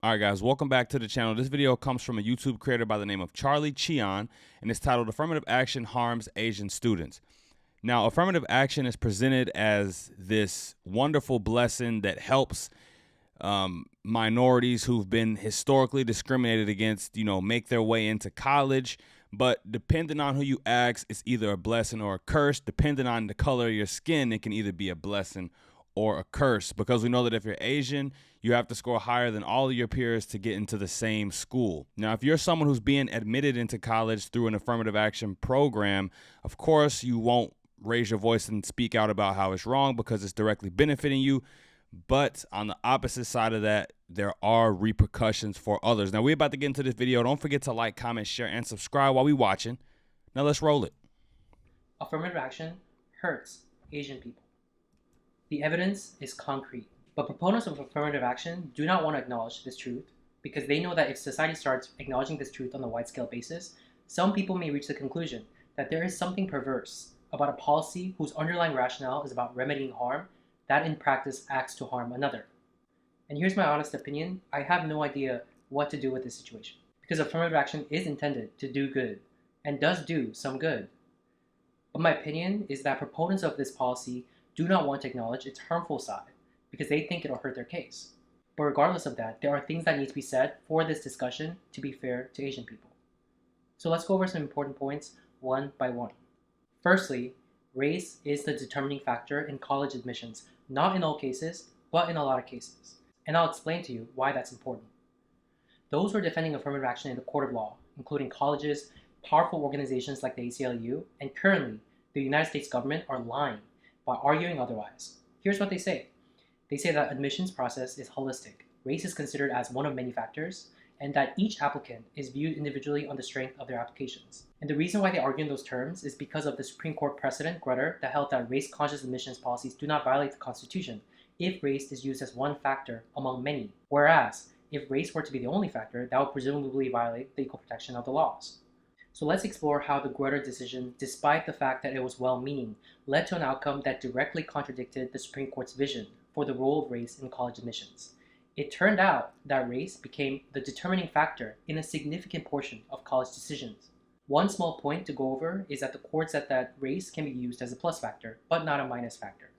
All right, guys, welcome back to the channel. This video comes from a YouTube creator by the name of Cheon, and it's titled Affirmative Action Harms Asian Students. Now, affirmative action is presented as this wonderful blessing that helps minorities who've been historically discriminated against, make their way into college. But depending on who you ask, it's either a blessing or a curse. Depending on the color of your skin, it can either be a blessing or a curse, because we know that if you're Asian, you have to score higher than all of your peers to get into the same school. Now, if you're someone who's being admitted into college through an affirmative action program, of course, you won't raise your voice and speak out about how it's wrong because it's directly benefiting you. But on the opposite side of that, there are repercussions for others. Now, we're about to get into this video. Don't forget to like, comment, share, and subscribe while we're watching. Now, let's roll it. Affirmative action hurts Asian people. The evidence is concrete, but proponents of affirmative action do not want to acknowledge this truth because they know that if society starts acknowledging this truth on a wide-scale basis, some people may reach the conclusion that there is something perverse about a policy whose underlying rationale is about remedying harm that in practice acts to harm another. And here's my honest opinion, I have no idea what to do with this situation, because affirmative action is intended to do good, and does do some good. But my opinion is that proponents of this policy do not want to acknowledge its harmful side, because they think it'll hurt their case. But regardless of that, there are things that need to be said for this discussion to be fair to Asian people. So let's go over some important points one by one. Firstly, race is the determining factor in college admissions, not in all cases, but in a lot of cases. And I'll explain to you why that's important. Those who are defending affirmative action in the court of law, including colleges, powerful organizations like the ACLU, and currently the United States government, are lying by arguing otherwise. Here's what they say. They say that admissions process is holistic. Race is considered as one of many factors, and that each applicant is viewed individually on the strength of their applications. And the reason why they argue in those terms is because of the Supreme Court precedent, Grutter, that held that race-conscious admissions policies do not violate the Constitution if race is used as one factor among many. Whereas, if race were to be the only factor, that would presumably violate the equal protection of the laws. So let's explore how the Grutter decision, despite the fact that it was well-meaning, led to an outcome that directly contradicted the Supreme Court's vision for the role of race in college admissions. It turned out that race became the determining factor in a significant portion of college decisions. One small point to go over is that the court said that race can be used as a plus factor, but not a minus factor.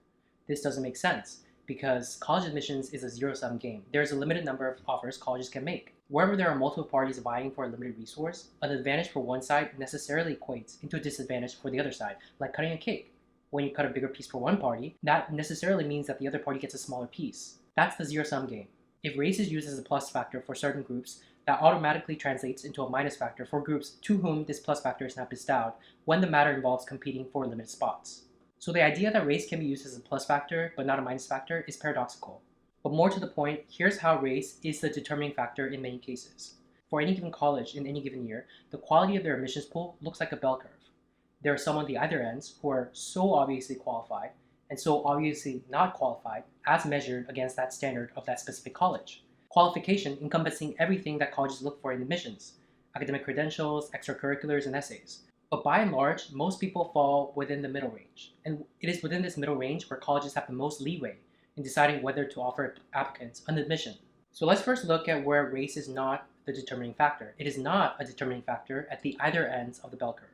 This doesn't make sense, because college admissions is a zero-sum game. There's a limited number of offers colleges can make. Wherever there are multiple parties vying for a limited resource, an advantage for one side necessarily equates into a disadvantage for the other side, like cutting a cake. When you cut a bigger piece for one party, that necessarily means that the other party gets a smaller piece. That's the zero-sum game. If race is used as a plus factor for certain groups, that automatically translates into a minus factor for groups to whom this plus factor is not bestowed when the matter involves competing for limited spots. So the idea that race can be used as a plus factor but not a minus factor is paradoxical. But more to the point, here's how race is the determining factor in many cases. For any given college in any given year, the quality of their admissions pool looks like a bell curve. There are some on the either ends who are so obviously qualified and so obviously not qualified as measured against that standard of that specific college. Qualification encompassing everything that colleges look for in admissions: academic credentials, extracurriculars, and essays. But by and large, most people fall within the middle range. And it is within this middle range where colleges have the most leeway in deciding whether to offer applicants an admission. So let's first look at where race is not the determining factor. It is not a determining factor at the either ends of the bell curve.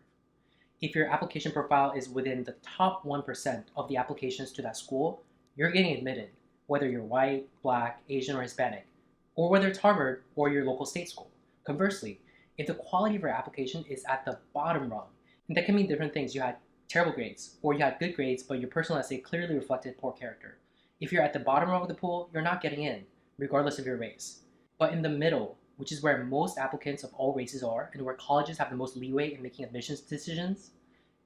If your application profile is within the top 1% of the applications to that school, you're getting admitted, whether you're white, black, Asian, or Hispanic, or whether it's Harvard or your local state school. Conversely, if the quality of your application is at the bottom rung, and that can mean different things. You had terrible grades, or you had good grades, but your personal essay clearly reflected poor character. If you're at the bottom rung of the pool, you're not getting in, regardless of your race. But in the middle, which is where most applicants of all races are, and where colleges have the most leeway in making admissions decisions,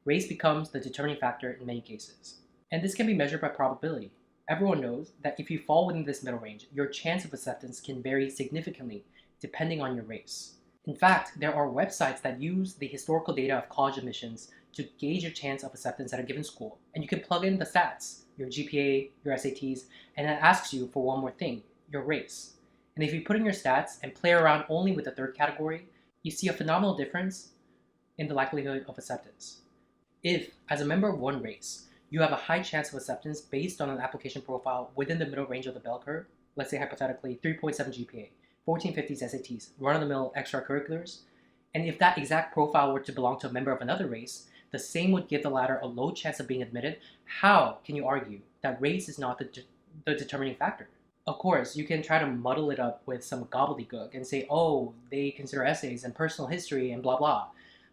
race becomes the determining factor in many cases. And this can be measured by probability. Everyone knows that if you fall within this middle range, your chance of acceptance can vary significantly depending on your race. In fact, there are websites that use the historical data of college admissions to gauge your chance of acceptance at a given school. And you can plug in the stats, your GPA, your SATs, and it asks you for one more thing, your race. And if you put in your stats and play around only with the third category, you see a phenomenal difference in the likelihood of acceptance. If, as a member of one race, you have a high chance of acceptance based on an application profile within the middle range of the bell curve, let's say hypothetically 3.7 GPA, 1450s SATs, run-of-the-mill extracurriculars, and if that exact profile were to belong to a member of another race, the same would give the latter a low chance of being admitted. How can you argue that race is not the determining factor? Of course, you can try to muddle it up with some gobbledygook and say, oh, they consider essays and personal history and blah blah.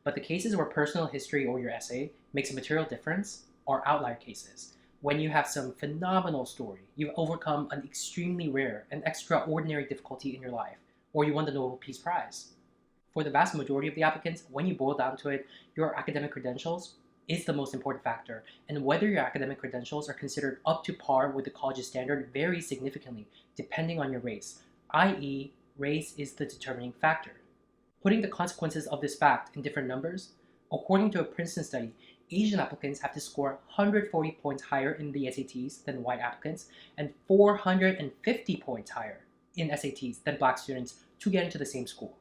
But the cases where personal history or your essay makes a material difference are outlier cases. When you have some phenomenal story, you've overcome an extremely rare and extraordinary difficulty in your life, or you won the Nobel Peace Prize. For the vast majority of the applicants, when you boil down to it, your academic credentials is the most important factor, and whether your academic credentials are considered up to par with the college's standard varies significantly depending on your race, i.e., race is the determining factor. Putting the consequences of this fact in different numbers, according to a Princeton study, Asian applicants have to score 140 points higher in the SATs than white applicants, and 450 points higher in SATs than black students to get into the same school.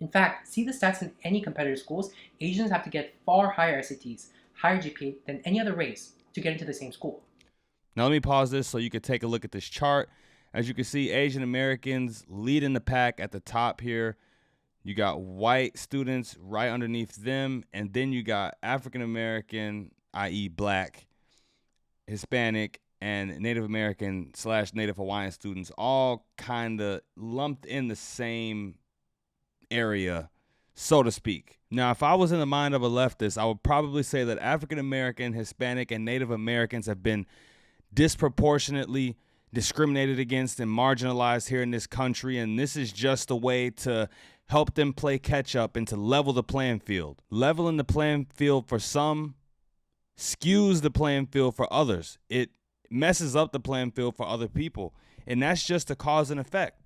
In fact, see the stats in any competitive schools, Asians have to get far higher SATs, higher GPA than any other race to get into the same school. Now let me pause this so you can take a look at this chart. As you can see, Asian Americans lead in the pack at the top here. You got white students right underneath them, and then you got African American, i.e. black, Hispanic, and Native American / Native Hawaiian students all kind of lumped in the same area, so to speak. Now, if I was in the mind of a leftist, I would probably say that African American, Hispanic, and Native Americans have been disproportionately discriminated against and marginalized here in this country, and this is just a way to help them play catch up and to level the playing field. Leveling the playing field for some skews the playing field for others. It messes up the playing field for other people, and that's just a cause and effect.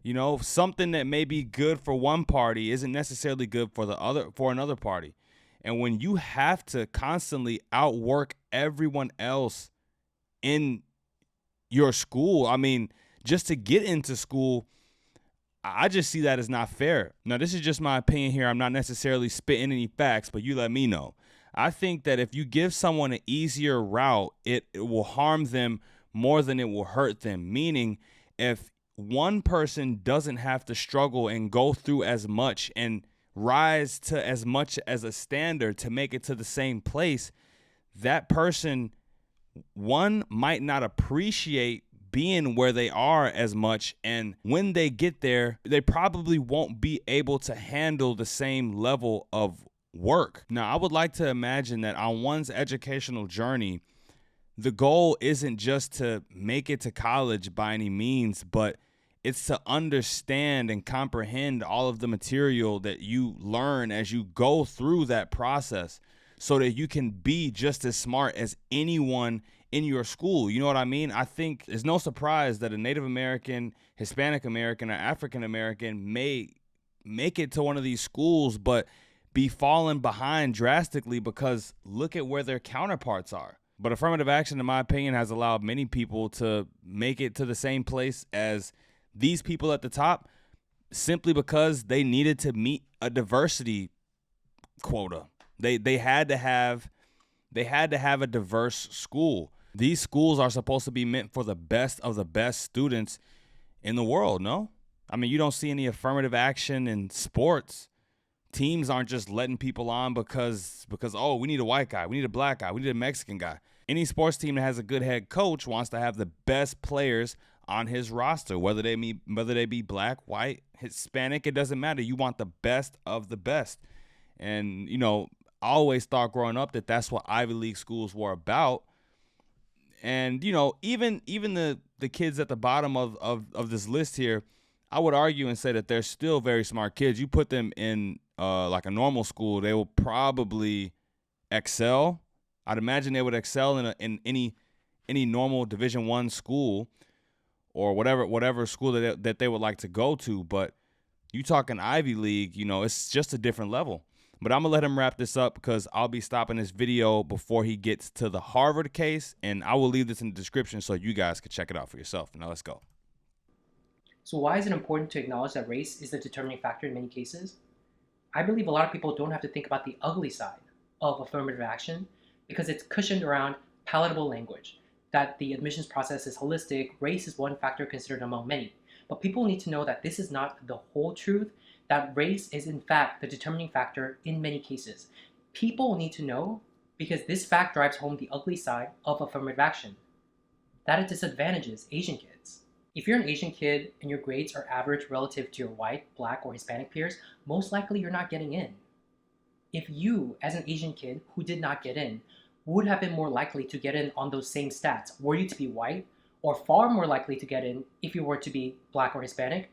You know, something that may be good for one party isn't necessarily good for another party. And when you have to constantly outwork everyone else in your school, I mean, just to get into school, I just see that as not fair. Now, this is just my opinion here. I'm not necessarily spitting any facts, but you let me know. I think that if you give someone an easier route, it will harm them more than it will hurt them. Meaning, if one person doesn't have to struggle and go through as much and rise to as much as a standard to make it to the same place, that person, one, might not appreciate being where they are as much, and when they get there, they probably won't be able to handle the same level of work. Now, I would like to imagine that on one's educational journey, the goal isn't just to make it to college by any means, but it's to understand and comprehend all of the material that you learn as you go through that process so that you can be just as smart as anyone in your school. You know what I mean? I think it's no surprise that a Native American, Hispanic American, or African American may make it to one of these schools, but be falling behind drastically because look at where their counterparts are. But affirmative action, in my opinion, has allowed many people to make it to the same place as these people at the top simply because they needed to meet a diversity quota. They had to have a diverse school. These schools are supposed to be meant for the best of the best students in the world, no? I mean, you don't see any affirmative action in sports. Teams aren't just letting people on because oh, we need a white guy, we need a black guy, we need a Mexican guy. Any sports team that has a good head coach wants to have the best players on his roster, whether they be black, white, Hispanic, it doesn't matter. You want the best of the best. And, you know, I always thought growing up that that's what Ivy League schools were about. And, you know, even the kids at the bottom of this list here, I would argue and say that they're still very smart kids. You put them in like a normal school, they will probably excel. I'd imagine they would excel in any normal Division I school or whatever school that they would like to go to. But you talking Ivy League, you know, it's just a different level. But I'm going to let him wrap this up because I'll be stopping this video before he gets to the Harvard case, and I will leave this in the description so you guys can check it out for yourself. Now let's go. So why is it important to acknowledge that race is the determining factor in many cases? I believe a lot of people don't have to think about the ugly side of affirmative action because it's cushioned around palatable language, that the admissions process is holistic, race is one factor considered among many. But people need to know that this is not the whole truth, that race is in fact the determining factor in many cases. People need to know because this fact drives home the ugly side of affirmative action, that it disadvantages Asian kids. If you're an Asian kid and your grades are average relative to your white, black, or Hispanic peers, most likely you're not getting in. If you, as an Asian kid who did not get in, would have been more likely to get in on those same stats were you to be white, or far more likely to get in if you were to be black or Hispanic,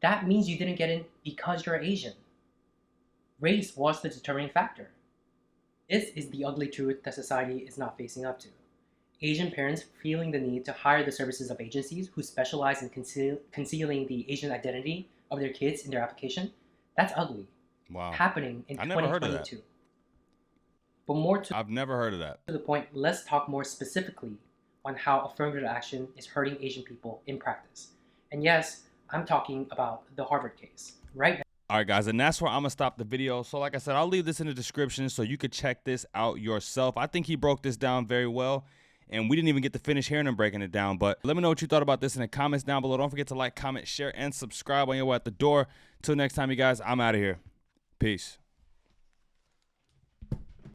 that means you didn't get in because you're Asian. Race was the determining factor. This is the ugly truth that society is not facing up to. Asian parents feeling the need to hire the services of agencies who specialize in concealing the Asian identity of their kids in their application, that's ugly. Wow. Happening in 2022. But more to I've never heard of that. To the point, let's talk more specifically on how affirmative action is hurting Asian people in practice. And yes, I'm talking about the Harvard case, right? All right, guys, and that's where I'm going to stop the video. So like I said, I'll leave this in the description so you could check this out yourself. I think he broke this down very well, and we didn't even get to finish hearing him breaking it down. But let me know what you thought about this in the comments down below. Don't forget to like, comment, share, and subscribe on your way out the door. Till next time, you guys, I'm out of here. Peace.